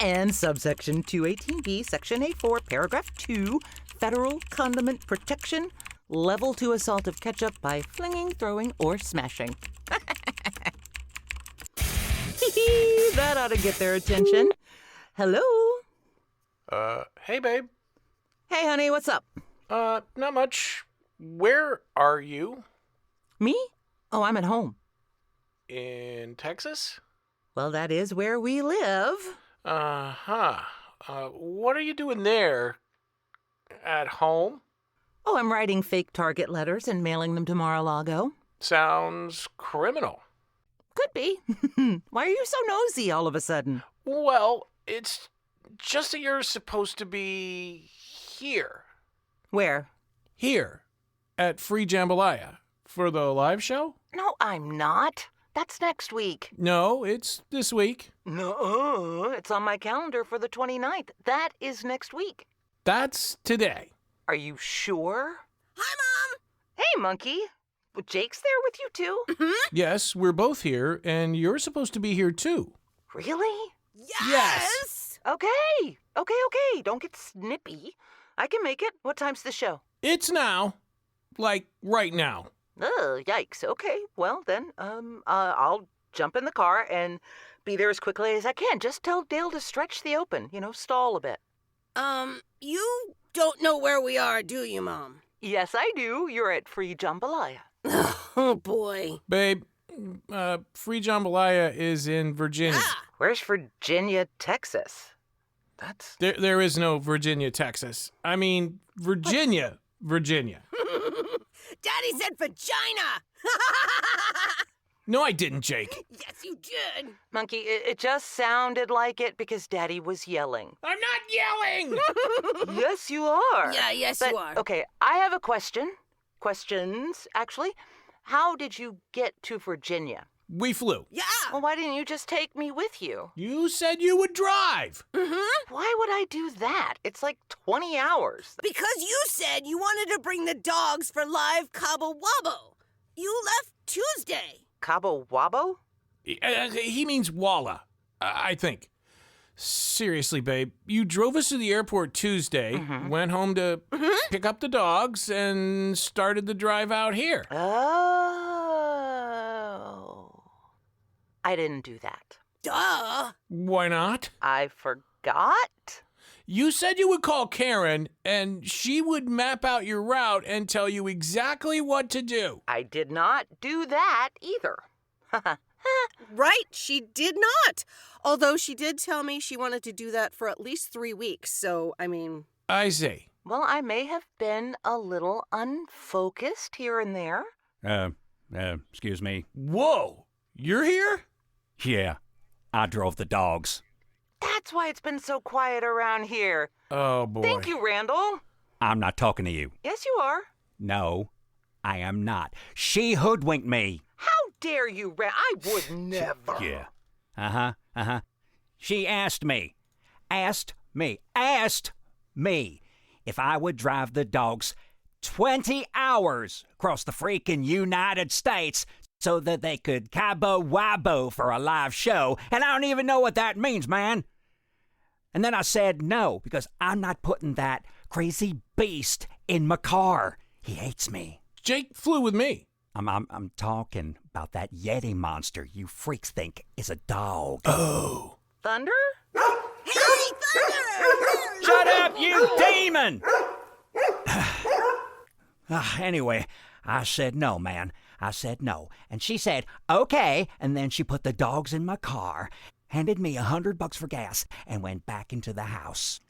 And subsection 218B, section A4, paragraph 2, federal condiment protection, level 2 assault of ketchup by flinging, throwing, or smashing. That ought to get their attention. Hello? Hey, babe. Hey, honey, what's up? Not much. Where are you? Me? Oh, I'm at home. In Texas? Well, that is where we live. Uh-huh. What are you doing there? At home? Oh, I'm writing fake Target letters and mailing them to Mar-a-Lago. Sounds criminal. Could be. Why are you so nosy all of a sudden? Well, it's just that you're supposed to be here. Where? Here. At Free Jambalaya. For the live show? No, I'm not. That's next week. No, it's this week. No, it's on my calendar for the 29th. That is next week. That's today. Are you sure? Hi, Mom! Hey, Monkey. Well, Jake's there with you, too? Yes, we're both here, and you're supposed to be here, too. Really? Yes! Okay. Don't get snippy. I can make it. What time's the show? It's now. Like, right now. Oh, yikes. Okay, well then, I'll jump in the car and be there as quickly as I can. Just tell Dale to stretch the open, stall a bit. You don't know where we are, do you, Mom? Yes, I do. You're at Free Jambalaya. Oh, boy. Babe, Free Jambalaya is in Virginia. Where's Virginia, Texas? That's... There is no Virginia, Texas. I mean, Virginia. Daddy said vagina! No, I didn't, Jake. Yes, you did. Monkey, it just sounded like it because Daddy was yelling. I'm not yelling! Yes, you are. Yeah, yes, But, you are. Okay, I have a question. Questions, actually. How did you get to Virginia? We flew. Yeah. Well, why didn't you just take me with you? You said you would drive. Why would I do that? It's like 20 hours. Because you said you wanted to bring the dogs for live Cabo Wabo. You left Tuesday. Cabo Wabo? He means Walla, I think. Seriously, babe, you drove us to the airport Tuesday, went home to pick up the dogs, and started the drive out here. Oh. I didn't do that. Duh. Why not? I forgot. You said you would call Karyn, and she would map out your route and tell you exactly what to do. I did not do that either. Right, she did not. Although she did tell me she wanted to do that for at least 3 weeks, so, I mean... I see. Well, I may have been a little unfocused here and there. Excuse me. Whoa! You're here? Yeah, I drove the dogs. That's why it's been so quiet around here. Oh, boy. Thank you, Randall. I'm not talking to you. Yes, you are. No, I am not. She hoodwinked me. How dare you, I would never. Yeah. She asked me if I would drive the dogs 20 hours across the freaking United States so that they could Cabo Wabo for a live show, and I don't even know what that means, man. And then I said no, because I'm not putting that crazy beast in my car. He hates me. Jake flew with me. I'm talking about that Yeti monster you freaks think is a dog. Oh. Thunder? Hey, Thunder! Shut up, you demon! Anyway, I said no, man. I said no. And she said, okay. And then she put the dogs in my car, handed me $100 for gas, and went back into the house.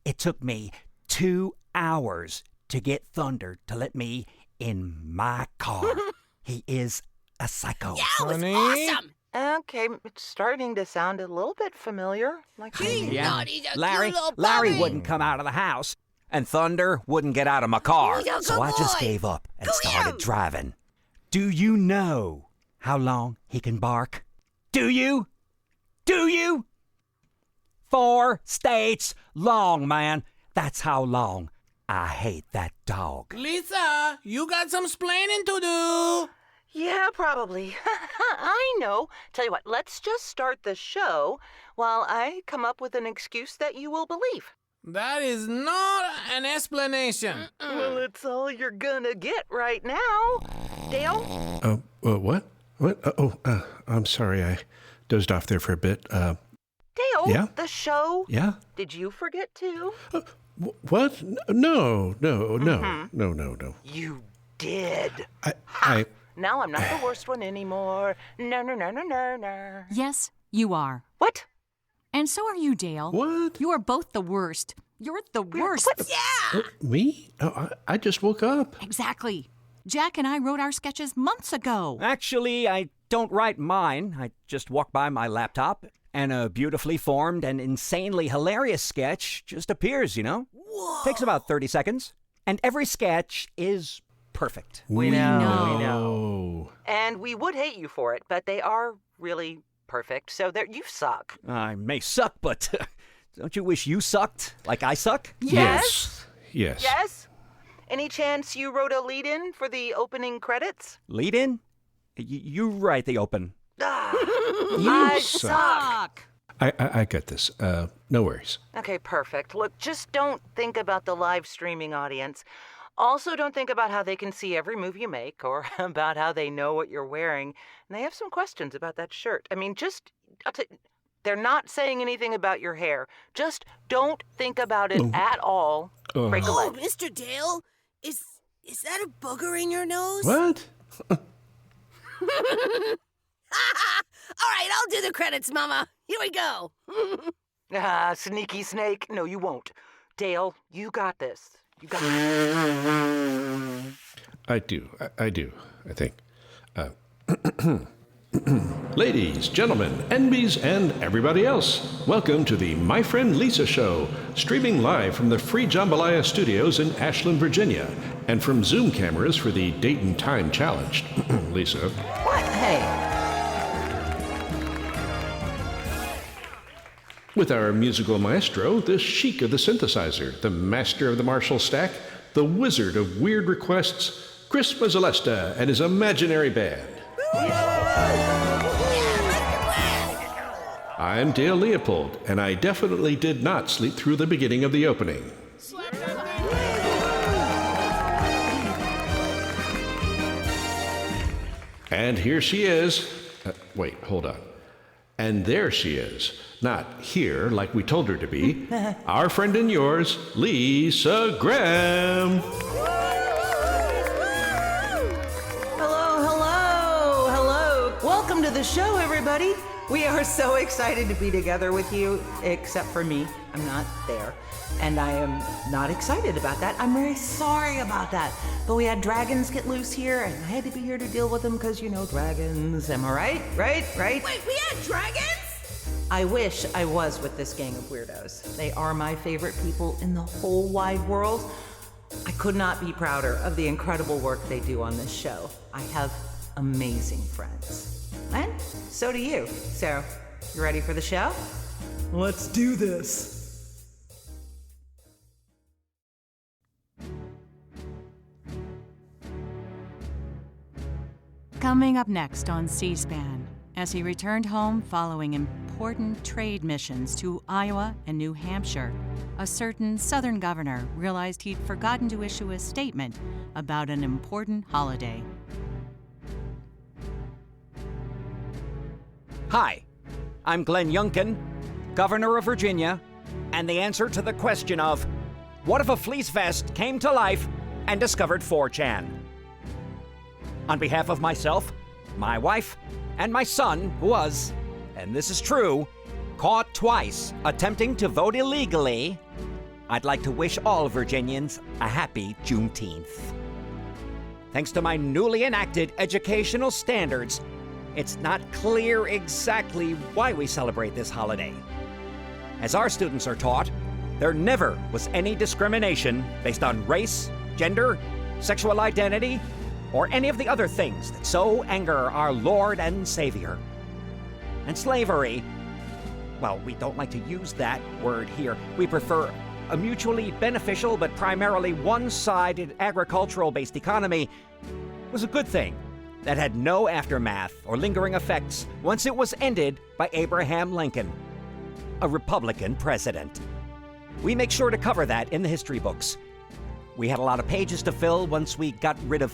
It took me 2 hours to get Thunder to let me in my car. He is a psycho. Yeah, it was Honey? awesome. Okay, it's starting to sound a little bit familiar. Like He's not. He's a Larry, cute little Larry puppy. wouldn't come out of the house, and Thunder wouldn't get out of my car. He's a So good I just boy. gave up and Go started him. driving. Do you know how long he can bark? Do you? 4 states long, man. That's how long. I hate that dog. Lyssa, you got some splaining to do. Yeah, probably. I know. Tell you what, let's just start the show while I come up with an excuse that you will believe. That is not an explanation. Well, it's all you're gonna get right now. Dale? What? What? I'm sorry. I dozed off there for a bit. Dale? Yeah? The show? Yeah? Did you forget too? What? No. You did. Now I'm not the worst one anymore. No. Yes, you are. What? And so are you, Dale. What? You are both the worst. You're the worst. What? Yeah! Me? Oh, I just woke up. Exactly. Jack and I wrote our sketches months ago. Actually, I don't write mine. I just walk by my laptop, and a beautifully formed and insanely hilarious sketch just appears, you know? Whoa! Takes about 30 seconds. And every sketch is perfect. We know. know. And we would hate you for it, but they are really perfect. So there, you suck. I may suck, but don't you wish you sucked like I suck? Yes. Yes? Any chance you wrote a lead-in for the opening credits? Lead in? You write the open. I suck. I got this. No worries. Okay, perfect. Look, just don't think about the live streaming audience. Also, don't think about how they can see every move you make or about how they know what you're wearing. And they have some questions about that shirt. I mean, they're not saying anything about your hair. Just don't think about it at all. Break a leg. Mr. Dale, is that a booger in your nose? What? All right, I'll do the credits, Mama. Here we go. Sneaky snake. No, you won't. Dale, you got this. You got this. I do, I think. Ladies, gentlemen, enemies, and everybody else, welcome to the My Friend Lyssa Show, streaming live from the Free Jambalaya Studios in Ashland, Virginia, and from Zoom cameras for the Date and Time Challenge. Lyssa. What? Hey. With our musical maestro, the chic of the synthesizer, the master of the Marshall stack, the wizard of weird requests, Chris Mezzolesta and his imaginary band. I'm Dale Leopold, and I definitely did not sleep through the beginning of the opening. And here she is. Wait, hold on. And there she is. Not here, like we told her to be. Our friend and yours, Lyssa Graham. Hello. Welcome to the show, everybody. We are so excited to be together with you, except for me. I'm not there. And I am not excited about that. I'm very sorry about that. But we had dragons get loose here, and I had to be here to deal with them because, you know, dragons. Am I right? Right? Wait, we had dragons? I wish I was with this gang of weirdos. They are my favorite people in the whole wide world. I could not be prouder of the incredible work they do on this show. I have amazing friends. And so do you. So, you ready for the show? Let's do this. Coming up next on C-SPAN, as he returned home following important trade missions to Iowa and New Hampshire, a certain Southern governor realized he'd forgotten to issue a statement about an important holiday. Hi, I'm Glenn Youngkin, Governor of Virginia, and the answer to the question of, what if a fleece vest came to life and discovered 4chan? On behalf of myself, my wife, and my son, who was, and this is true, caught twice attempting to vote illegally, I'd like to wish all Virginians a happy Juneteenth. Thanks to my newly enacted educational standards, it's not clear exactly why we celebrate this holiday. As our students are taught, there never was any discrimination based on race, gender, sexual identity, or any of the other things that so anger our Lord and Savior. And slavery, well, we don't like to use that word here. We prefer a mutually beneficial but primarily one-sided agricultural-based economy was a good thing that had no aftermath or lingering effects once it was ended by Abraham Lincoln, a Republican president. We make sure to cover that in the history books. We had a lot of pages to fill once we got rid of...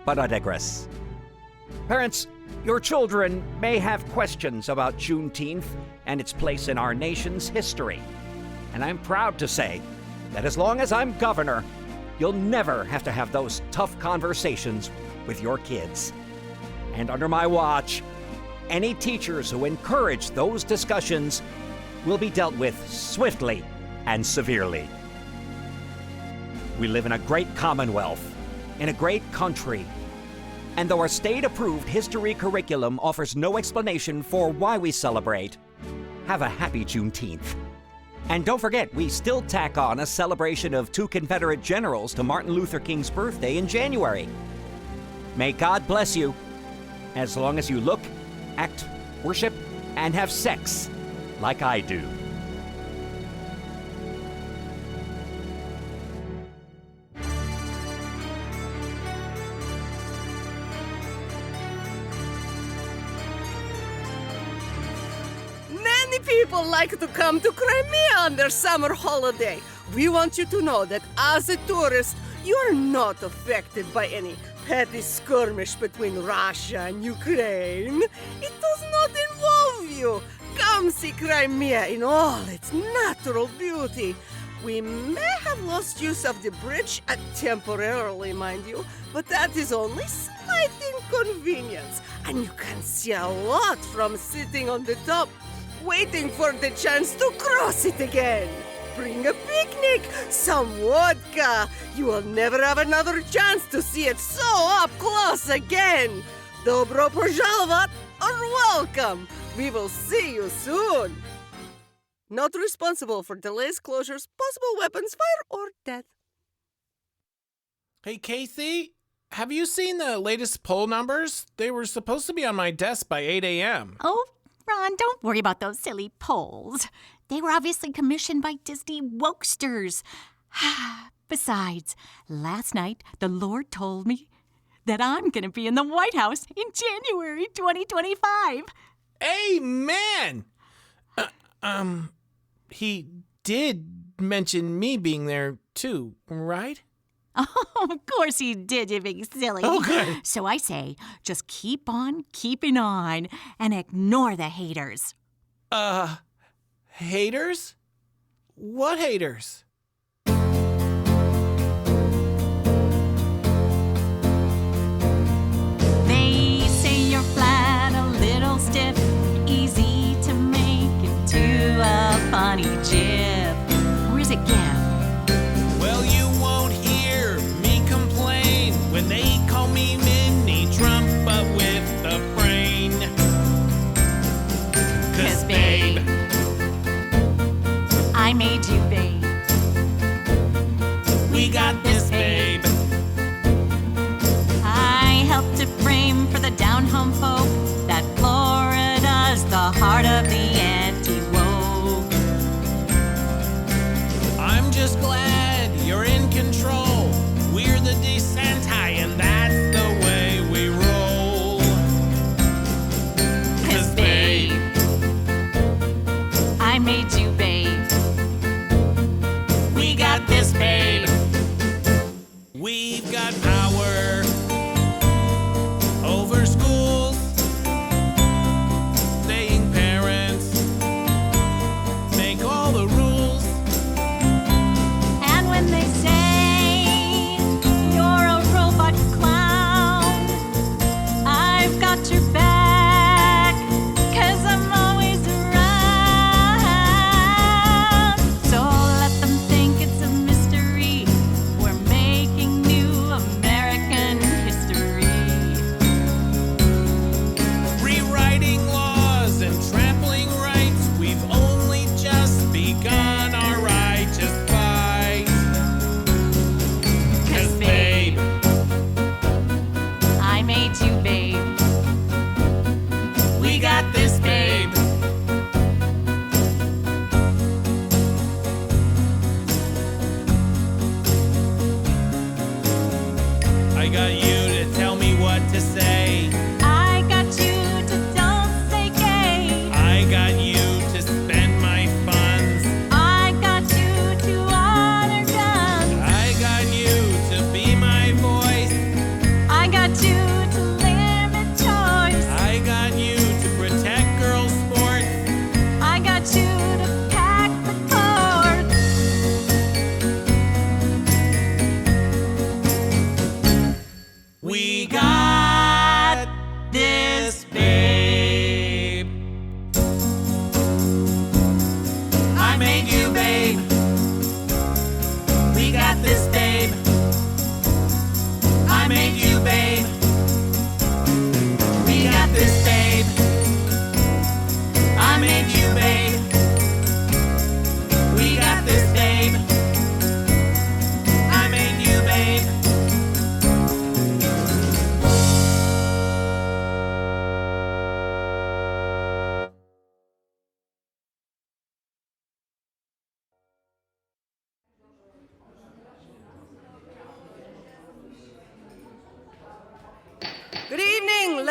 But I digress. Parents, your children may have questions about Juneteenth and its place in our nation's history. And I'm proud to say that as long as I'm governor, you'll never have to have those tough conversations with your kids. And under my watch, any teachers who encourage those discussions will be dealt with swiftly and severely. We live in a great commonwealth, in a great country, and though our state-approved history curriculum offers no explanation for why we celebrate, have a happy Juneteenth. And don't forget, we still tack on a celebration of 2 Confederate generals to Martin Luther King's birthday in January. May God bless you, as long as you look, act, worship, and have sex like I do. Many people like to come to Crimea on their summer holiday. We want you to know that as a tourist, you are not affected by any petty skirmish between Russia and Ukraine. It does not involve you. Come see Crimea in all its natural beauty. We may have lost use of the bridge, temporarily, mind you, but that is only slight inconvenience, and you can see a lot from sitting on the top, waiting for the chance to cross it again. Bring a picnic, some vodka. You will never have another chance to see it so up close again. Dobro požalovat, or welcome. We will see you soon. Not responsible for delays, closures, possible weapons fire, or death. Hey, Kathy, have you seen the latest poll numbers? They were supposed to be on my desk by 8 a.m. Oh, Ron, don't worry about those silly polls. They were obviously commissioned by Disney wokesters. Besides, last night the Lord told me that I'm going to be in the White House in January 2025. Amen! He did mention me being there too, right? Oh, of course he did, you big silly. Okay. So I say, just keep on keeping on and ignore the haters. Haters? What haters? They say you're flat, a little stiff, easy to make into a funny gif. Or is it gif? Well, you won't hear me complain when they call me Mini Trump, but with a brain. 'Cause babe, I made you, babe. we got this, babe. I helped to frame for the down-home folk that Florida's the heart of the anti-woke. I'm just glad you're in control. We're the DeSantis, and that's the way we roll. 'Cause babe, I made you, babe. we got this, babe. We've got power over schools, saying parents make all the rules. And when they say you're a robot clown, I've got your back, 'cause I'm always around.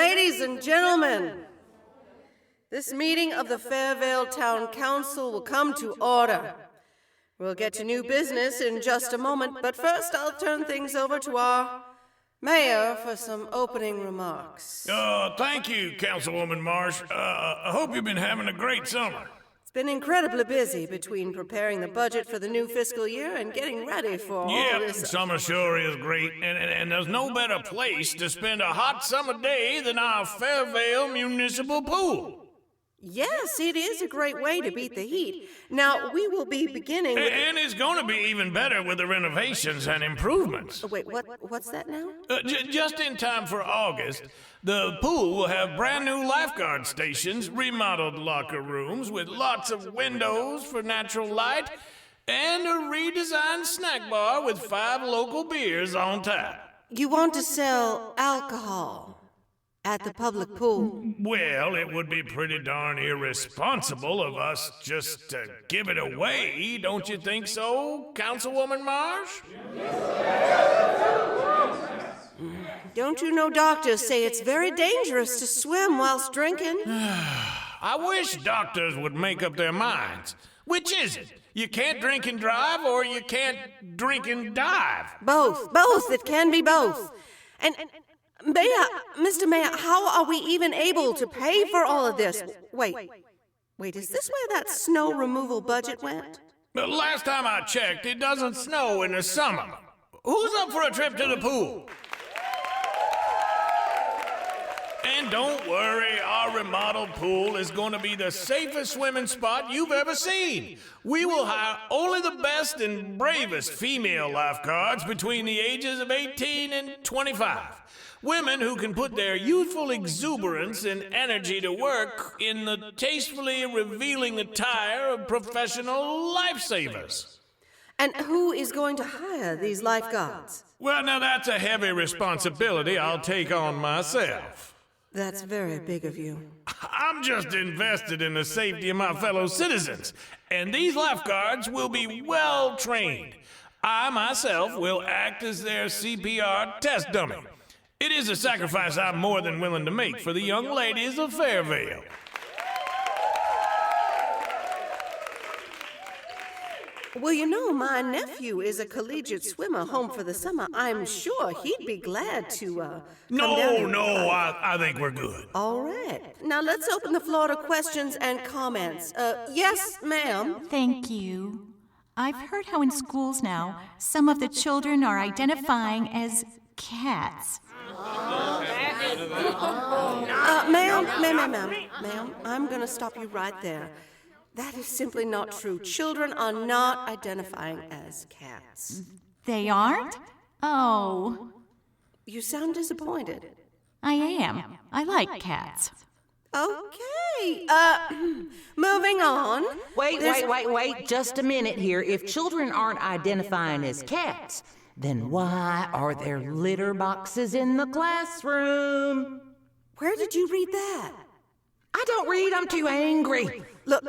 Ladies and gentlemen, this meeting of the Fairvale Town Council will come to order. We'll get to new business in just a moment, but first I'll turn things over to our mayor for some opening remarks. Thank you, Councilwoman Marsh. I hope you've been having a great summer. It's been incredibly busy between preparing the budget for the new fiscal year and getting ready for all this. Summer sure is great, and there's no better place to spend a hot summer day than our Fairvale Municipal Pool. Yes, it is a great way to beat the heat. Now, we will be beginning with... And it's going to be even better with the renovations and improvements. Wait, what's that now? Just in time for August, the pool will have brand new lifeguard stations, remodeled locker rooms with lots of windows for natural light, and a redesigned snack bar with 5 local beers on tap. You want to sell alcohol at the public pool? Well, it would be pretty darn irresponsible of us just to give it away, don't you think so, Councilwoman Marsh? Don't you know doctors say it's very dangerous to swim whilst drinking? I wish doctors would make up their minds. Which is it? You can't drink and drive, or you can't drink and dive? Both. It can be both. And Mayor, Mr. Mayor, how are we even able to pay for all of this? Wait, is this where that snow removal budget went? The last time I checked, it doesn't snow in the summer. Who's up for a trip to the pool? And don't worry, our remodeled pool is going to be the safest swimming spot you've ever seen. We will hire only the best and bravest female lifeguards between the ages of 18 and 25. Women who can put their youthful exuberance and energy to work in the tastefully revealing attire of professional lifesavers. And who is going to hire these lifeguards? Well, now that's a heavy responsibility I'll take on myself. That's very big of you. I'm just invested in the safety of my fellow citizens, and these lifeguards will be well trained. I myself will act as their CPR test dummy. It is a sacrifice I'm more than willing to make for the young ladies of Fairvale. Well, you know, my nephew is a collegiate swimmer home for the summer. I'm sure he'd be glad to come down. No, I think we're good. All right. Now let's open the floor to questions and comments. Yes, ma'am. Thank you. I've heard how in schools now, some of the children are identifying as cats. Ma'am, I'm going to stop you right there. That is simply not true. Children are not identifying as cats. They aren't? Oh. You sound disappointed. I am. I like cats. Okay. Moving on. Wait, just a minute here. If children aren't identifying as cats, then why are there litter boxes in the classroom? Where did you read that? I don't read, I'm too angry. Look,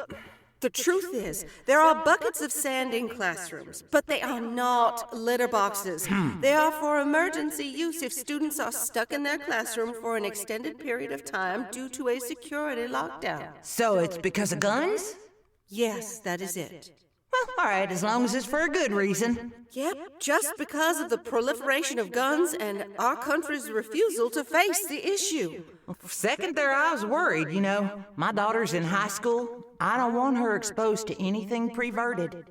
the truth is, there are buckets of sand in classrooms, but they are not litter boxes. They are for emergency use if students are stuck in their classroom for an extended period of time due to a security lockdown. So it's because of guns? Yes, that is it. Well, all right, as long as it's for a good reason. Yep, just because of the proliferation of guns and our country's refusal to face the issue. Well, for a second there, I was worried, you know. My daughter's in high school. I don't want her exposed to anything perverted.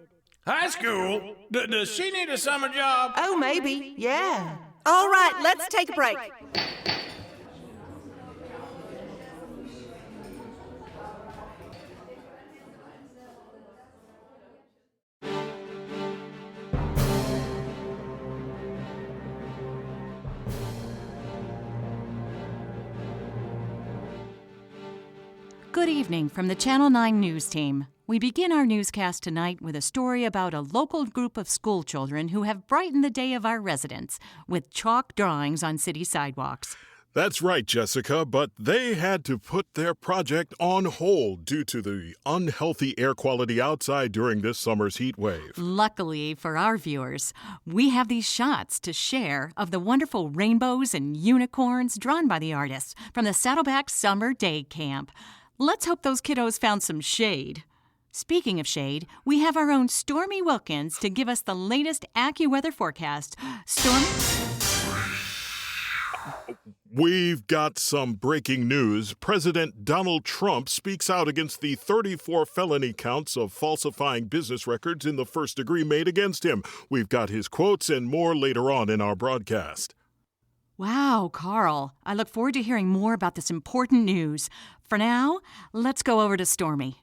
High school? Does she need a summer job? Oh, maybe, yeah. All right, let's take a break. Good evening from the Channel 9 News Team. We begin our newscast tonight with a story about a local group of school children who have brightened the day of our residents with chalk drawings on city sidewalks. That's right, Jessica, but they had to put their project on hold due to the unhealthy air quality outside during this summer's heat wave. Luckily for our viewers, we have these shots to share of the wonderful rainbows and unicorns drawn by the artists from the Saddleback Summer Day Camp. Let's hope those kiddos found some shade. Speaking of shade, we have our own Stormy Wilkins to give us the latest AccuWeather forecast. Stormy? We've got some breaking news. President Donald Trump speaks out against the 34 felony counts of falsifying business records in the first degree made against him. We've got his quotes and more later on in our broadcast. Wow, Carl. I look forward to hearing more about this important news. For now, let's go over to Stormy.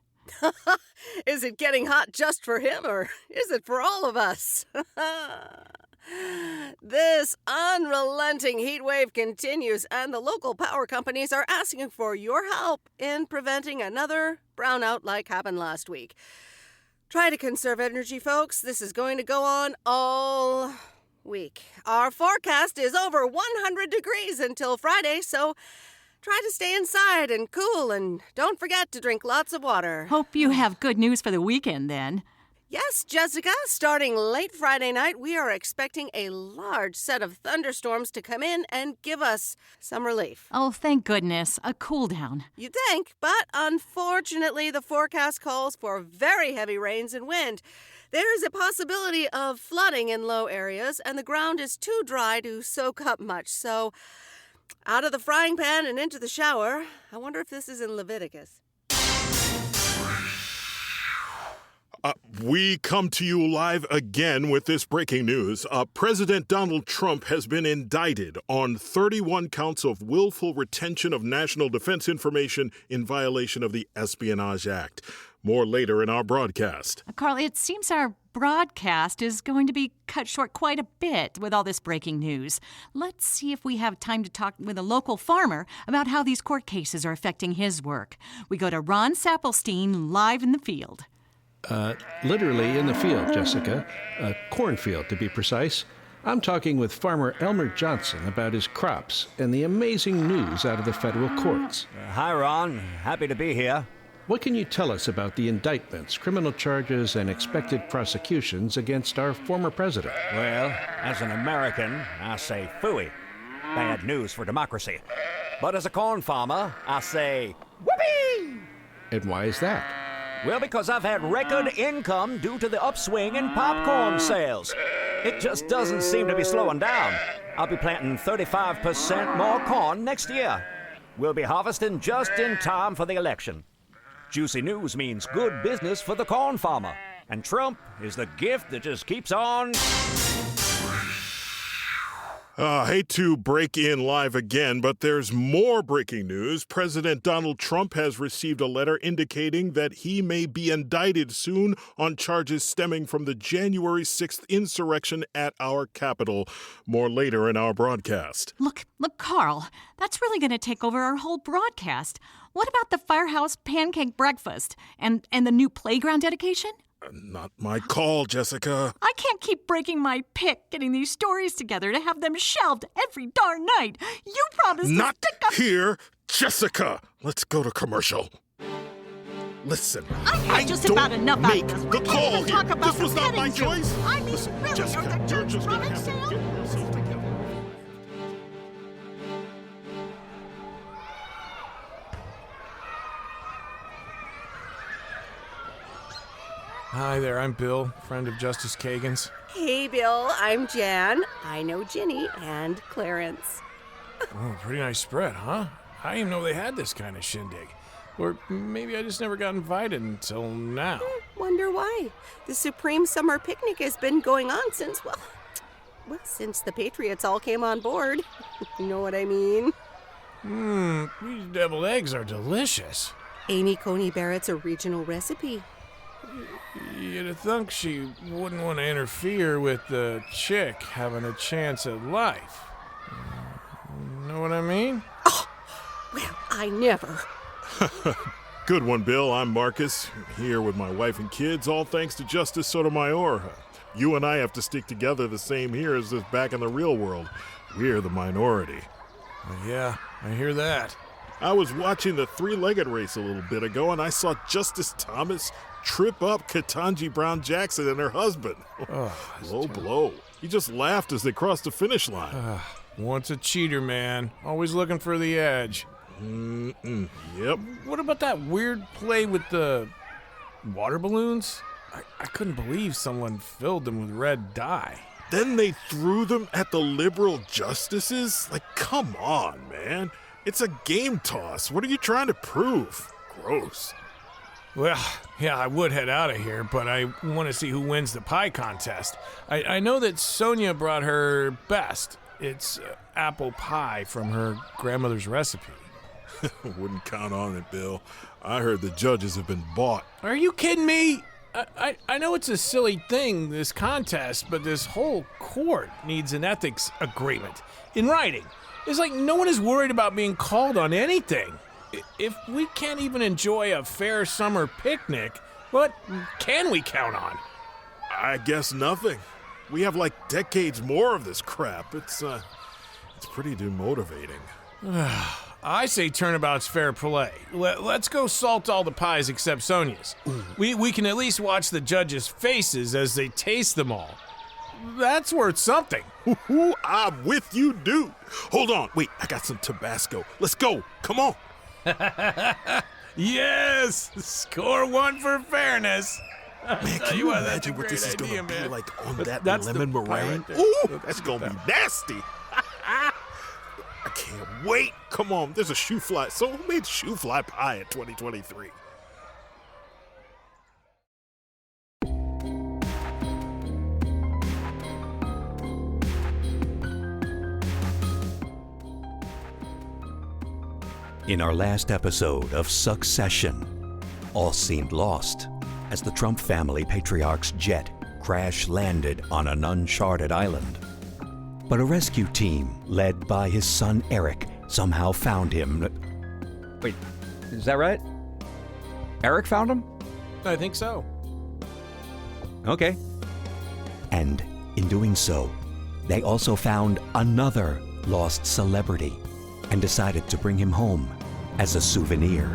Is it getting hot just for him, or is it for all of us? This unrelenting heat wave continues, and the local power companies are asking for your help in preventing another brownout like happened last week. Try to conserve energy, folks. This is going to go on all week. Our forecast is over 100 degrees until Friday, so try to stay inside and cool, and don't forget to drink lots of water. Hope you have good news for the weekend, then. Yes, Jessica, starting late Friday night, we are expecting a large set of thunderstorms to come in and give us some relief. Oh, thank goodness. A cool down. You'd think, but unfortunately, the forecast calls for very heavy rains and wind. There is a possibility of flooding in low areas, and the ground is too dry to soak up much. So, out of the frying pan and into the shower. I wonder if this is in Leviticus. We come to you live again with this breaking news. President Donald Trump has been indicted on 31 counts of willful retention of national defense information in violation of the Espionage Act. More later in our broadcast. Carl, it seems our broadcast is going to be cut short quite a bit with all this breaking news. Let's see if we have time to talk with a local farmer about how these court cases are affecting his work. We go to Ron Sappelstein live in the field. Literally in the field, Jessica. A cornfield, to be precise. I'm talking with farmer Elmer Johnson about his crops and the amazing news out of the federal courts. Hi, Ron. Happy to be here. What can you tell us about the indictments, criminal charges, and expected prosecutions against our former president? Well, as an American, I say phooey. Bad news for democracy. But as a corn farmer, I say whoopee! And why is that? Well, because I've had record income due to the upswing in popcorn sales. It just doesn't seem to be slowing down. I'll be planting 35% more corn next year. We'll be harvesting just in time for the election. Juicy news means good business for the corn farmer. And Trump is the gift that just keeps on... Hate to break in live again, but there's more breaking news. President Donald Trump has received a letter indicating that he may be indicted soon on charges stemming from the January 6th insurrection at our Capitol. More later in our broadcast. Look, Carl, that's really going to take over our whole broadcast. What about the Firehouse Pancake Breakfast and the new playground dedication? Not my call, Jessica. I can't keep breaking my pick getting these stories together to have them shelved every darn night. You promised Not to stick up... here, Jessica. Let's go to commercial. Listen, I just about enough make out of this. the We call can't even here. talk about This was not my petting zoo. choice. I mean, Listen, really, Jessica, or the you're church just gonna rummage have to sale? get yourself together. Hi there, I'm Bill, friend of Justice Kagan's. Hey, Bill, I'm Jan. I know Ginny and Clarence. Oh, pretty nice spread, huh? I didn't even know they had this kind of shindig. Or maybe I just never got invited until now. Wonder why. The Supreme Summer Picnic has been going on since, since the Patriots all came on board. You know what I mean? These deviled eggs are delicious. Amy Coney Barrett's original recipe. You'd have thunk she wouldn't want to interfere with the chick having a chance at life. Know what I mean? Oh, well, I never. Good one, Bill. I'm Marcus, here with my wife and kids, all thanks to Justice Sotomayor. You and I have to stick together the same here as this back in the real world. We're the minority. Yeah, I hear that. I was watching the three-legged race a little bit ago, and I saw Justice Thomas trip up Ketanji Brown Jackson and her husband. Low blow. He just laughed as they crossed the finish line. Once a cheater, man. Always looking for the edge. Yep. What about that weird play with the water balloons? I couldn't believe someone filled them with red dye. Then they threw them at the liberal justices? Like, come on, man. It's a game toss. What are you trying to prove? Gross. Well, yeah, I would head out of here, but I want to see who wins the pie contest. I know that Sonia brought her best. It's apple pie from her grandmother's recipe. Wouldn't count on it, Bill. I heard the judges have been bought. Are you kidding me? I know it's a silly thing, this contest, but this whole court needs an ethics agreement in writing. It's like no one is worried about being called on anything. If we can't even enjoy a fair summer picnic, what can we count on? I guess nothing. We have like decades more of this crap. It's pretty demotivating. I say turnabout's fair play. Let's go salt all the pies except Sonia's. We can at least watch the judges' faces as they taste them all. That's worth something. I'm with you, dude. Hold on. Wait, I got some Tabasco. Let's go. Come on. Yes! Score one for fairness. Man, can you imagine what this is going to be like on that lemon meringue? Ooh, that's going to be nasty. I can't wait. Come on, there's a shoe fly. So who made shoe fly pie in 2023? In our last episode of Succession, all seemed lost as the Trump family patriarch's jet crash-landed on an uncharted island. But a rescue team, led by his son Eric, somehow found him. Wait, is that right? Eric found him? I think so. Okay. And in doing so, they also found another lost celebrity and decided to bring him home as a souvenir.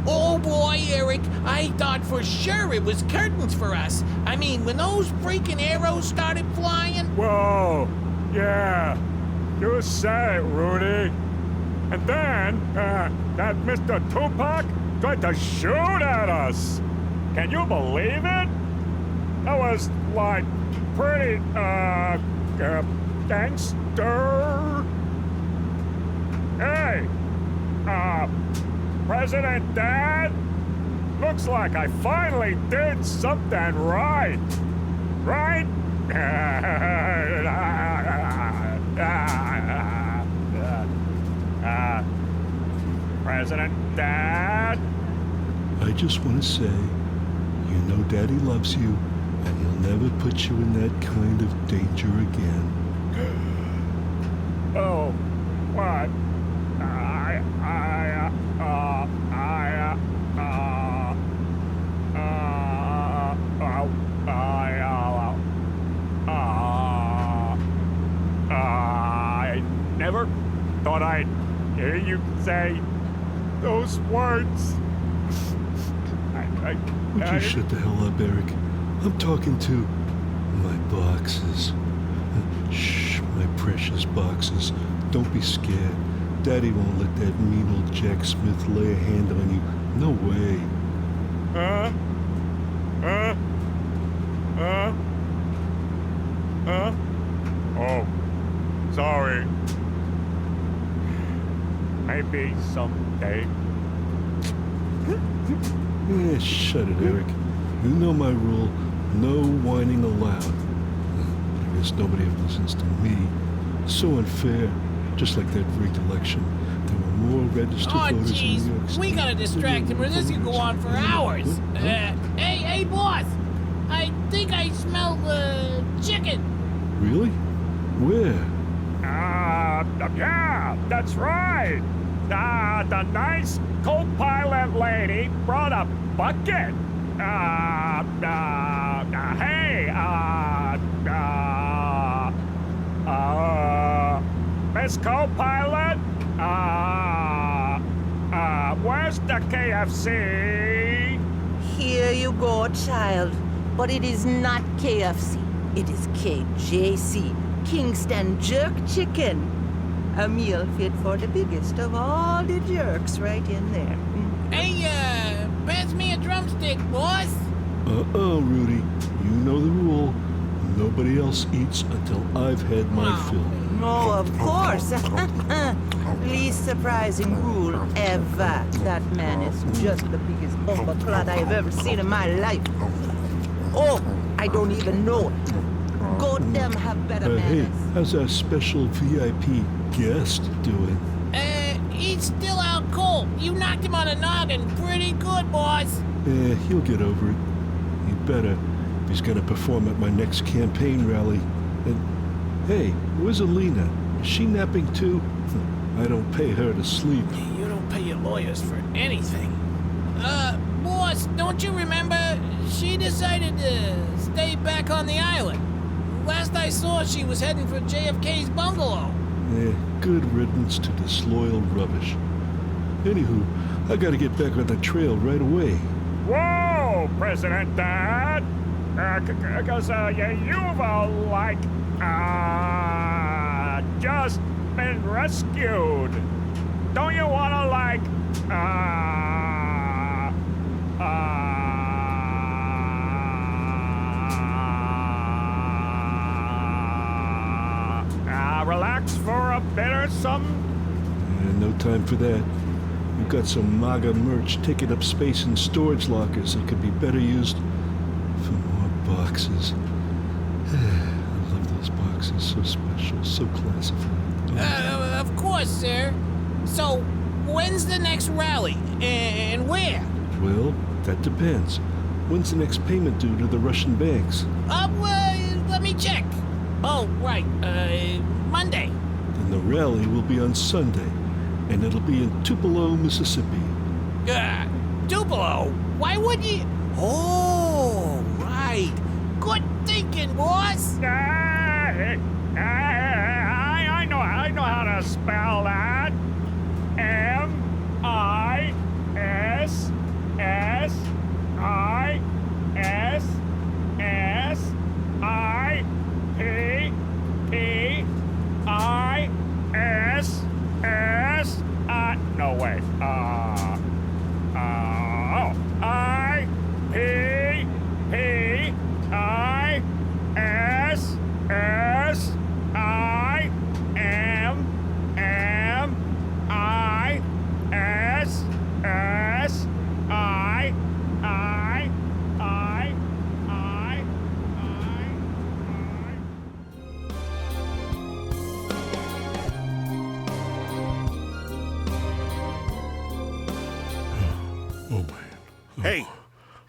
Oh boy, Eric, I thought for sure it was curtains for us. I mean, when those freaking arrows started flying. Whoa, yeah, you said it, Rudy. And then, that Mr. Tupac tried to shoot at us. Can you believe it? That was, like, pretty, gangster. Hey, President Dad, looks like I finally did something right. Right? President Dad? I just want to say, you know Daddy loves you, and he'll never put you in that kind of danger again. Oh, what? I never thought I'd hear you say those words. Would you shut the hell up, Eric? I'm talking to my boxes. Shh, my precious boxes. Don't be scared. Daddy won't let that mean old Jack Smith lay a hand on you. No way. Oh, sorry. Maybe someday. Yeah, shut it, Eric. You know my rule. No whining allowed. I guess nobody ever listens to me. So unfair. Just like that rigged election. There were more registered voters in New York State. We gotta distract him or this could go on for hours. Hey, boss! I think I smell the chicken. Really? Where? Yeah, that's right. The nice co-pilot lady brought a bucket. Hey, Miss Co-Pilot? Where's the KFC? Here you go, child. But it is not KFC. It is KJC, Kingston Jerk Chicken. A meal fit for the biggest of all the jerks right in there. Hey, pass me a drumstick, boss. Rudy. You know the rule. Nobody else eats until I've had my fill. No, of course. Least surprising rule ever. That man is just the biggest bumbleclot I have ever seen in my life. Oh, I don't even know. Go them have better manners. Hey, how's our special VIP guest doing? He's still out cold. You knocked him on the noggin pretty good, boss. He'll get over it. He'd better, if he's gonna perform at my next campaign rally. And, hey, where's Alina? Is she napping too? I don't pay her to sleep. You don't pay your lawyers for anything. Boss, don't you remember? She decided to stay back on the island. Last I saw, she was heading for JFK's bungalow. Good riddance to disloyal rubbish. Anywho, I gotta get back on the trail right away. Whoa, President Dad! Because you've just been rescued. Don't you wanna relax for a bit or something? No time for that. We've got some MAGA merch taking up space in storage lockers that could be better used for more boxes. I love those boxes. So special, so classified. Of course, sir. So, when's the next rally? And where? Well, that depends. When's the next payment due to the Russian banks? Let me check. Oh, right. Monday. And the rally will be on Sunday, and it'll be in Tupelo, Mississippi. Tupelo? Why would you? Oh, right. Good thinking, boss. I know how to spell that. M-I-S-S-I-P-P-I-S-S. No, wait.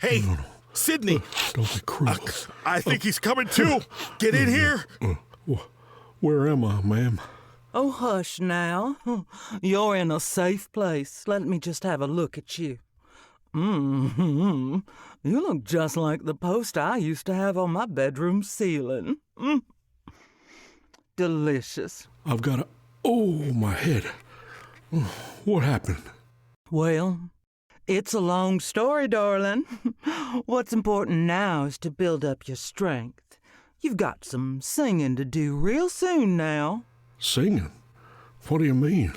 Hey, Sidney. Don't be cruel. I think he's coming too. Get in here. Where am I, ma'am? Oh, hush now. You're in a safe place. Let me just have a look at you. You look just like the poster I used to have on my bedroom ceiling. Delicious. I've got my head. What happened? Well, it's a long story, darling. What's important now is to build up your strength. You've got some singing to do real soon now. Singing? What do you mean?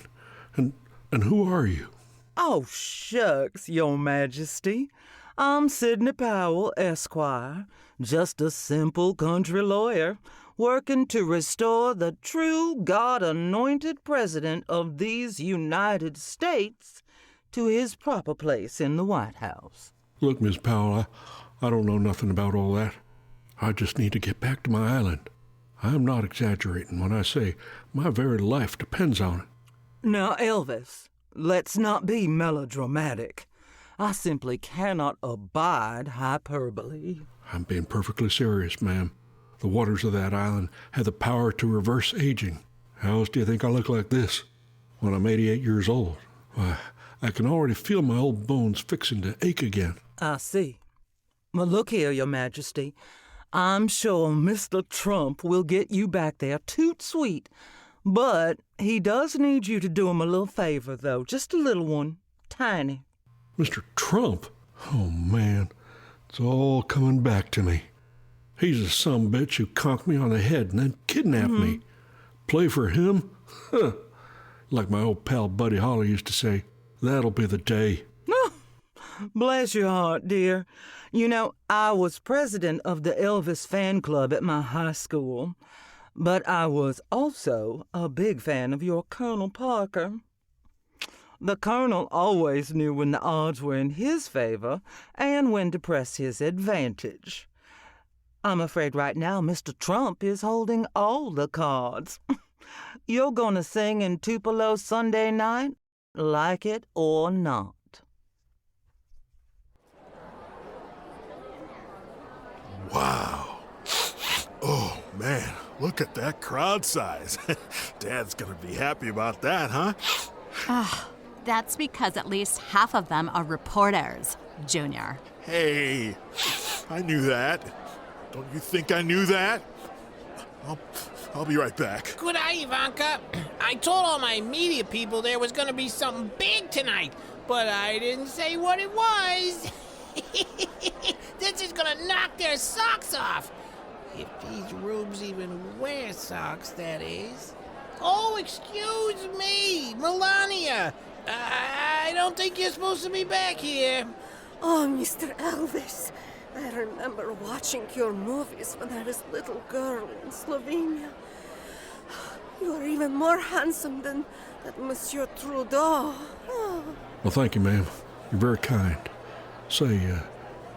And who are you? Oh, shucks, Your Majesty. I'm Sidney Powell, Esquire, just a simple country lawyer, working to restore the true God-anointed President of these United States to his proper place in the White House. Look, Miss Powell, I don't know nothing about all that. I just need to get back to my island. I'm not exaggerating when I say my very life depends on it. Now, Elvis, let's not be melodramatic. I simply cannot abide hyperbole. I'm being perfectly serious, ma'am. The waters of that island have the power to reverse aging. How else do you think I look like this when I'm 88 years old? Why, I can already feel my old bones fixing to ache again. I see. Well, look here, Your Majesty. I'm sure Mr. Trump will get you back there toot sweet But he does need you to do him a little favor, though. Just a little one. Tiny. Mr. Trump? Oh, man. It's all coming back to me. He's a sumbitch who conked me on the head and then kidnapped me. Play for him? Huh. Like my old pal Buddy Holly used to say, that'll be the day. Oh, bless your heart, dear. You know, I was president of the Elvis fan club at my high school, but I was also a big fan of your Colonel Parker. The Colonel always knew when the odds were in his favor and when to press his advantage. I'm afraid right now Mr. Trump is holding all the cards. You're gonna sing in Tupelo Sunday night, like it or not. Wow. Oh, man, look at that crowd size. Dad's gonna be happy about that, huh? That's because at least half of them are reporters, Junior. Hey, I knew that. Don't you think I knew that? I'll be right back. Good eye, Ivanka. I told all my media people there was gonna be something big tonight, but I didn't say what it was. This is gonna knock their socks off. If these rubes even wear socks, that is. Oh, excuse me, Melania. I don't think you're supposed to be back here. Oh, Mr. Elvis, I remember watching your movies when I was a little girl in Slovenia. You are even more handsome than that Monsieur Trudeau. Oh. Well, thank you, ma'am. You're very kind. Say,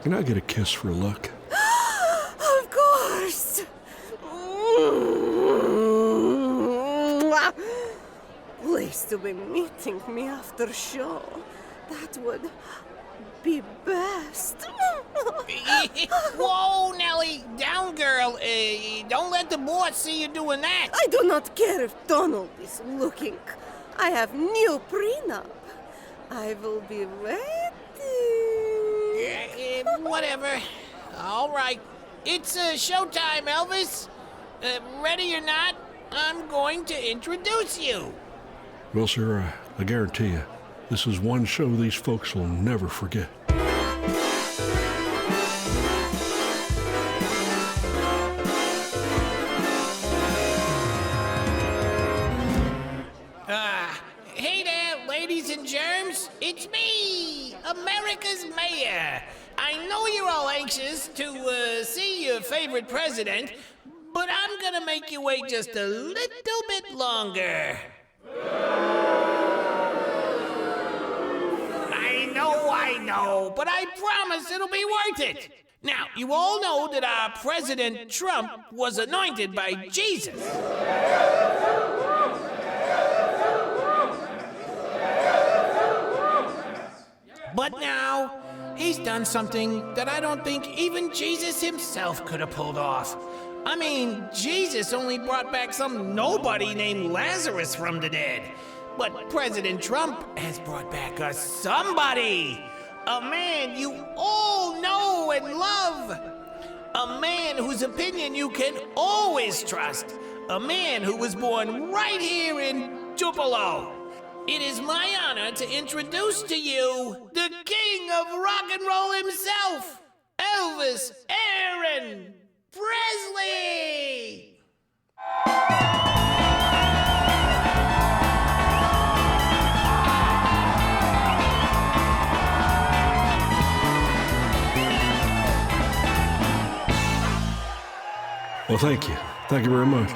can I get a kiss for luck? Of course. Pleased to be meeting me after show. That would be best. Whoa, Nellie, down, girl. Don't let the boss see you doing that. I do not care if Donald is looking. I have new prenup. I will be ready. Whatever. All right. It's showtime, Elvis. Ready or not, I'm going to introduce you. Well, sir, I guarantee you, this is one show these folks will never forget. Hey there, ladies and germs. It's me, America's Mayor. I know you're all anxious to see your favorite president, but I'm gonna make you wait just a little bit longer. I know, but I promise it'll be worth it. Now, you all know that our President Trump was anointed by Jesus. But now, he's done something that I don't think even Jesus himself could have pulled off. I mean, Jesus only brought back some nobody named Lazarus from the dead. But President Trump has brought back a somebody. A man you all know and love. A man whose opinion you can always trust. A man who was born right here in Tupelo. It is my honor to introduce to you the king of rock and roll himself, Elvis Aaron Presley! Well, thank you. Thank you very much.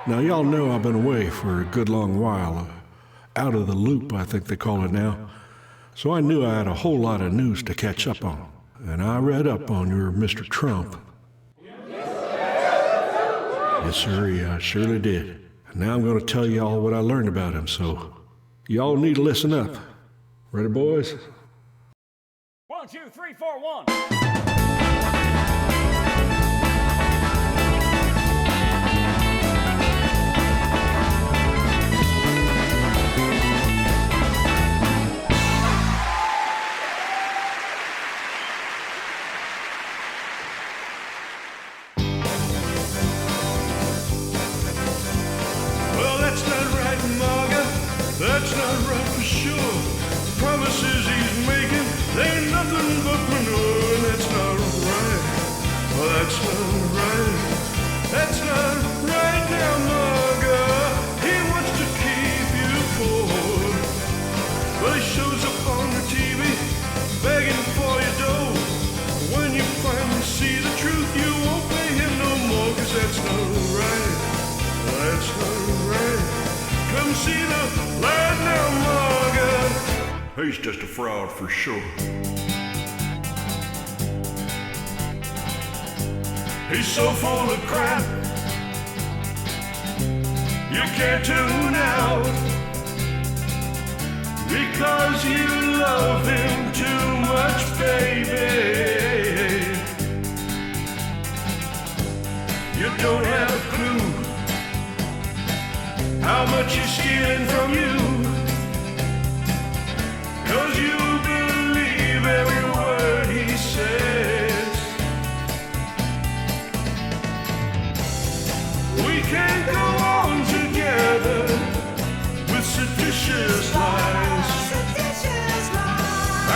Now, y'all know I've been away for a good long while. Out of the loop, I think they call it now. So I knew I had a whole lot of news to catch up on. And I read up on your Mr. Trump. Yes, sir, yeah, I surely did. And now I'm going to tell y'all what I learned about him, so y'all need to listen up. Ready, boys? 1, 2, 3, 4, 1. Well, shows up on the TV, begging for your dough. When you finally see the truth, you won't pay him no more, 'cause that's not right. That's not right. Come see the light now, Morgan. He's just a fraud for sure. He's so full of crap, you can't tune out, because you love him too much, baby. You don't have a clue how much he's stealing from you, 'cause you believe every word he says. We can't go on together with seditious lies,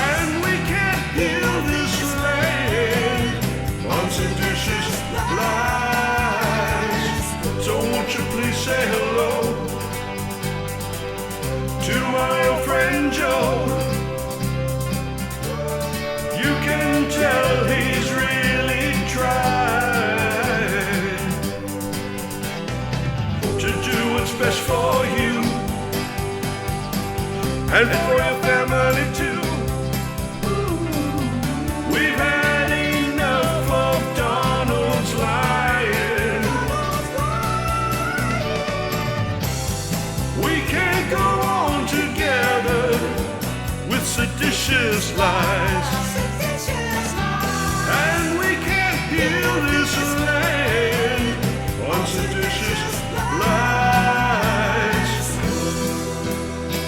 and we can't heal this land on seditious lies. So won't you please say hello to my old friend Joe? You can tell he's really tried to do what's best for you and for your family too. We've had enough of Donald's lying. We can't go on together with seditious lies, and we can't heal this land on seditious lies.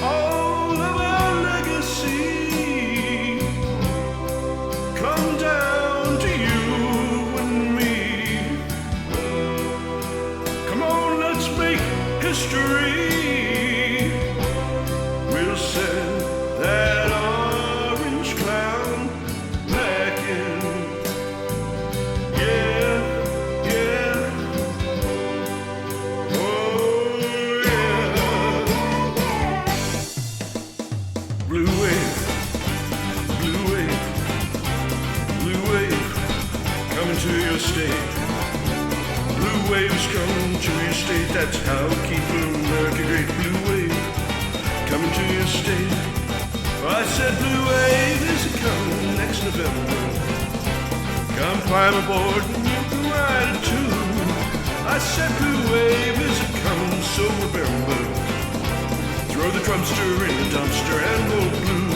All of our legacy come down to you and me. Come on, let's make history. We'll send that orange clown back in. Yeah, yeah. Oh, yeah. Blue wave, blue wave, blue wave, coming to your state. Blue waves coming to your state, that's how we keep America great. Blue wave, coming to your state. I said blue wave is coming next November. Come climb aboard and you can ride it too. I said blue wave is coming, so remember. Throw the drumster in the dumpster and vote blue.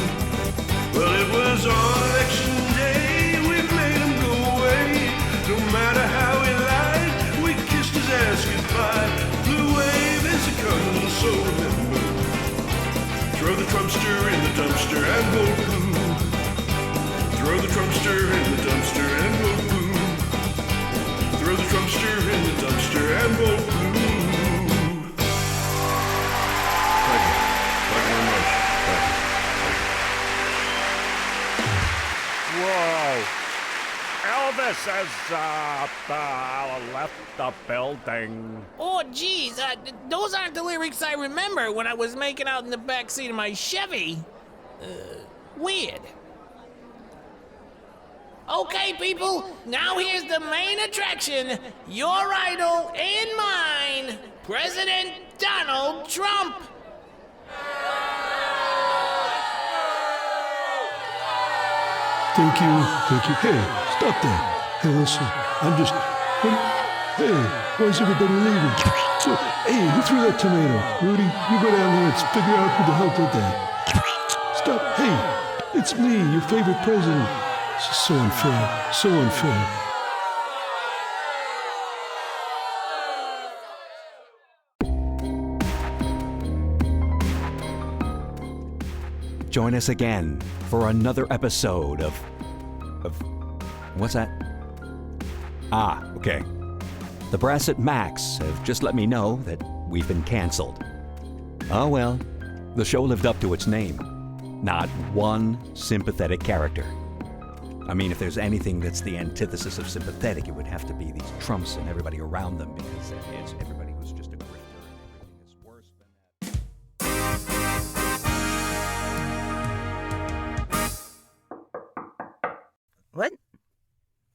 Well, it was on election day we made him go away. No matter how he lied, we kissed his ass goodbye. Blue wave is coming, so remember. Throw the drumster in the dumpster and vote blue. Throw the drumster in the dumpster and vote blue. Throw the drumster in the dumpster and vote blue. Thank you. Thank you very much. Thank you. Whoa. Elvis has left the building. Oh, geez, those aren't the lyrics I remember when I was making out in the backseat of my Chevy. Weird. Okay, people, now here's the main attraction. Your idol and mine, President Donald Trump. Thank you. Hey, stop that. Hey, listen, I'm just... Hey, why is everybody leaving? So, hey, who threw that tomato? Rudy, you go down there and figure out who the hell did that. Stop. Hey, it's me, your favorite president. This is so unfair. So unfair. Join us again for another episode of what's that? Ah, okay. The brass at Max have just let me know that we've been canceled. Oh well, the show lived up to its name. Not one sympathetic character. I mean, if there's anything that's the antithesis of sympathetic, it would have to be these Trumps and everybody around them, because it's everybody who's just a grifter and everything is worse than that.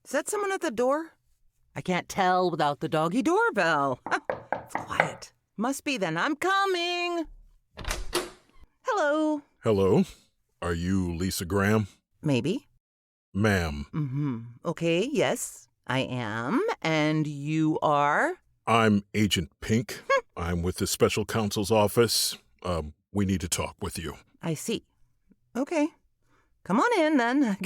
Is that someone at the door? I can't tell without the doggy doorbell. It's quiet. Must be then. I'm coming. Hello. Hello? Are you Lyssa Graham? Maybe. Ma'am. Okay, yes, I am. And you are? I'm Agent Pink. I'm with the special counsel's office. We need to talk with you. I see. Okay. Come on in, then.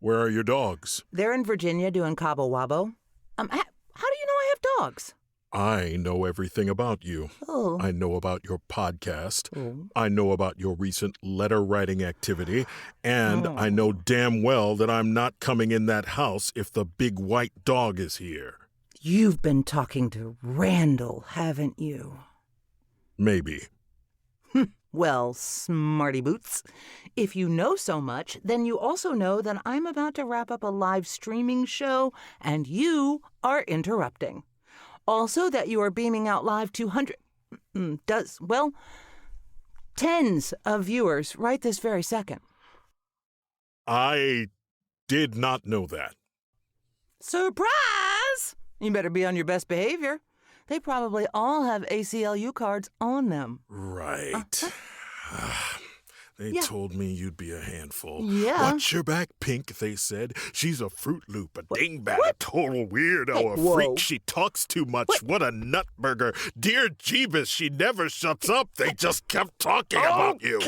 Where are your dogs? They're in Virginia doing Cabo Wabo. How do you know I have dogs? I know everything about you. Oh. I know about your podcast. Oh. I know about your recent letter-writing activity. And I know damn well that I'm not coming in that house if the big white dog is here. You've been talking to Randall, haven't you? Maybe. Well, smarty boots, if you know so much, then you also know that I'm about to wrap up a live streaming show and you are interrupting. Also that you are beaming out live to tens of viewers right this very second. I did not know that. Surprise! You better be on your best behavior. They probably all have ACLU cards on them. Right. They told me you'd be a handful. Yeah. Watch your back, Pink, they said. She's a Fruit Loop, a dingbat, a total weirdo, Hey, a whoa. freak. She talks too much. What a nutburger. Dear Jeebus, she never shuts up. They just kept talking about you.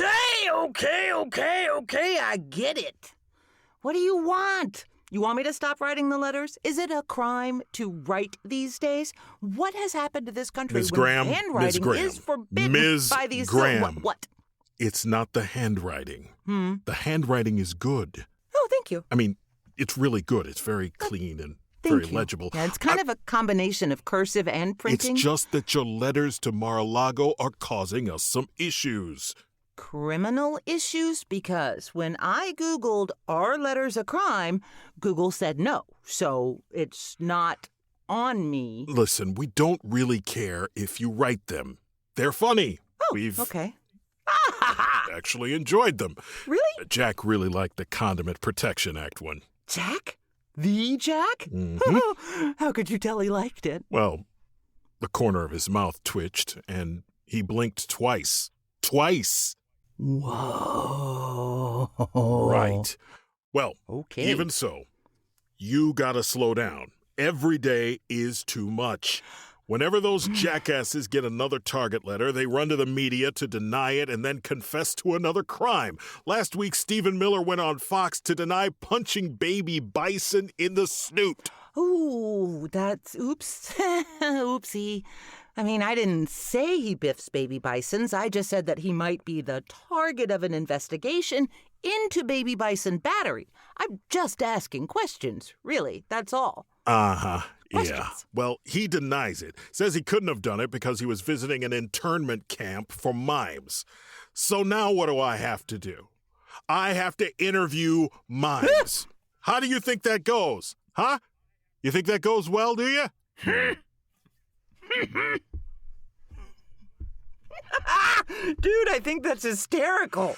Okay, I get it. What do you want? You want me to stop writing the letters? Is it a crime to write these days? What has happened to this country Ms. when Graham, handwriting Ms. Graham, is forbidden Ms. by these... Graham. What? It's not the handwriting. The handwriting is good. Oh, thank you. I mean, it's really good. It's very clean and Thank very you. legible. Yeah, it's kind of a combination of cursive and printing. It's just that your letters to Mar-a-Lago are causing us some issues. Criminal issues? Because when I Googled, are letters a crime, Google said no. So it's not on me. Listen, we don't really care if you write them. They're funny. Oh, We've okay. actually enjoyed them. Really? Jack really liked the Condiment Protection Act one. Jack? The Jack? Mhm. How could you tell he liked it? Well, the corner of his mouth twitched, and he blinked twice. Twice! Whoa. Right. Well, Okay. even so, you gotta slow down. Every day is too much. Whenever those jackasses get another target letter, they run to the media to deny it and then confess to another crime. Last week, Stephen Miller went on Fox to deny punching baby bison in the snoot. Ooh, that's oops. Oopsie. I mean, I didn't say he biffs baby bisons. I just said that he might be the target of an investigation into baby bison battery. I'm just asking questions, really. That's all. Uh-huh. Yeah. Questions. Well, he denies it. Says he couldn't have done it because he was visiting an internment camp for mimes. So now what do I have to do? I have to interview mimes. How do you think that goes? Huh? You think that goes well, do you? Dude, I think that's hysterical.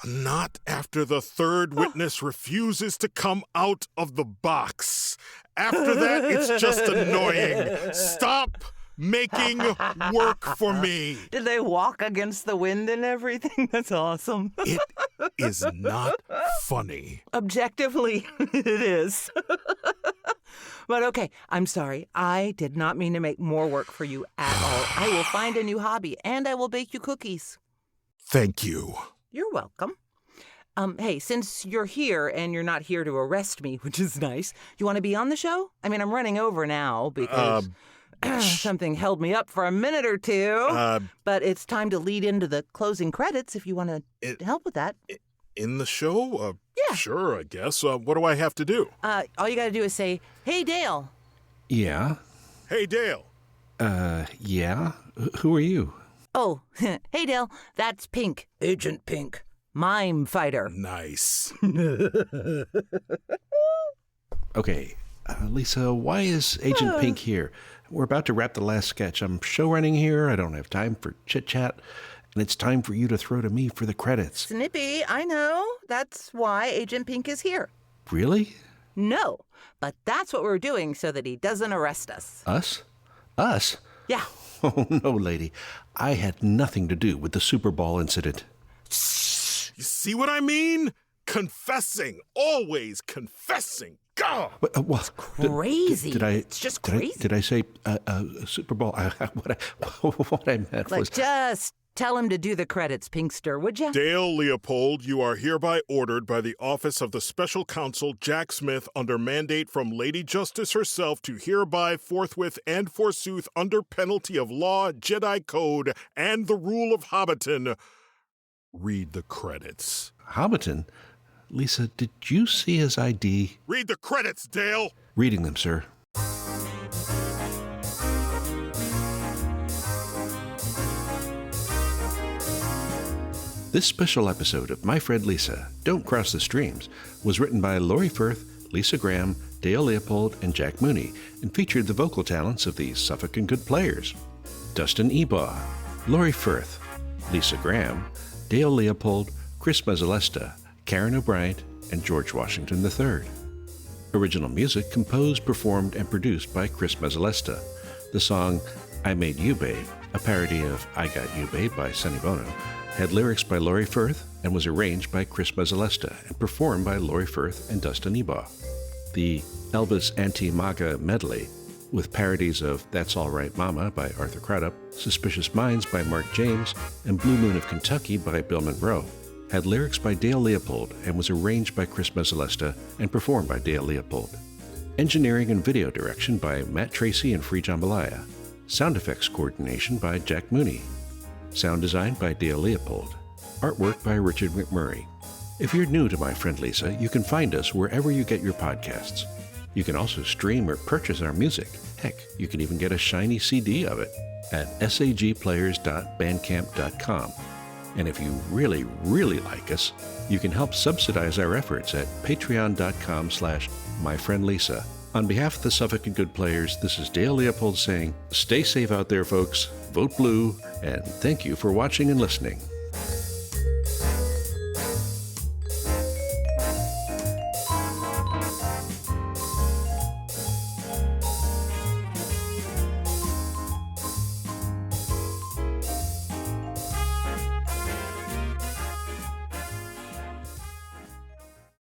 Not after the third witness refuses to come out of the box. After that, it's just annoying. Stop making work for me. Did they walk against the wind and everything? That's awesome. It is not funny. Objectively, it is. But okay, I'm sorry. I did not mean to make more work for you at all. I will find a new hobby, and I will bake you cookies. Thank you. You're welcome. Hey, since you're here and you're not here to arrest me, which is nice, you want to be on the show? I mean, I'm running over now because something held me up for a minute or two. But it's time to lead into the closing credits if you want to help with that. In the show? Yeah. Sure, I guess. What do I have to do? All you got to do is say, "Hey, Dale." Yeah? Hey, Dale. Yeah? Who are you? Oh, hey, Dale. That's Pink. Agent Pink. Mime fighter. Nice. Okay, Lisa, why is Agent Pink here? We're about to wrap the last sketch. I'm show running here. I don't have time for chit-chat. And it's time for you to throw to me for the credits. Snippy, I know. That's why Agent Pink is here. Really? No, but that's what we're doing so that he doesn't arrest us. Us? Us? Yeah. Oh, no, lady. I had nothing to do with the Super Bowl incident. You see what I mean? Confessing. Always confessing. God! What? Crazy. It's just crazy. Did I say Super Bowl? What I meant was... Look, just tell him to do the credits, Pinkster, would you? Dale Leopold, you are hereby ordered by the Office of the Special Counsel Jack Smith under mandate from Lady Justice herself to hereby, forthwith, and forsooth, under penalty of law, Jedi Code, and the rule of Hobbiton, read the credits. Hobbiton? Lisa, did you see his ID? Read the credits, Dale! Reading them, sir. This special episode of My Friend Lisa, Don't Cross the Streams, was written by Lori Furth, Lyssa Graham, Dale Leopold, and Jack Mooney, and featured the vocal talents of the Suffolk Goode Players: Dustin Ebaugh, Lori Furth, Lyssa Graham, Dale Leopold, Chris Mezzolesta, Karyn O'Bryant, and George Washington III. Original music composed, performed, and produced by Chris Mezzolesta. The song I Made You Babe, a parody of I Got You Babe by Sonny Bono, had lyrics by Lori Furth and was arranged by Chris Mezzolesta and performed by Lori Furth and Dustin Ebaugh. The Elvis Anti-MAGA Medley, with parodies of That's All Right Mama by Arthur Crudup, Suspicious Minds by Mark James, and Blue Moon of Kentucky by Bill Monroe, had lyrics by Dale Leopold and was arranged by Chris Mezzolesta and performed by Dale Leopold. Engineering and video direction by Matt Treacy and Free Jambalaya. Sound effects coordination by Jack Mooney. Sound design by Dale Leopold. Artwork by Richard McMurry. If you're new to My Friend Lisa, you can find us wherever you get your podcasts. You can also stream or purchase our music. Heck, you can even get a shiny CD of it at sagplayers.bandcamp.com. And if you really, really like us, you can help subsidize our efforts at patreon.com/myfriendlisa. On behalf of the Suffolk Goode Players, this is Dale Leopold saying, stay safe out there, folks, vote blue, and thank you for watching and listening.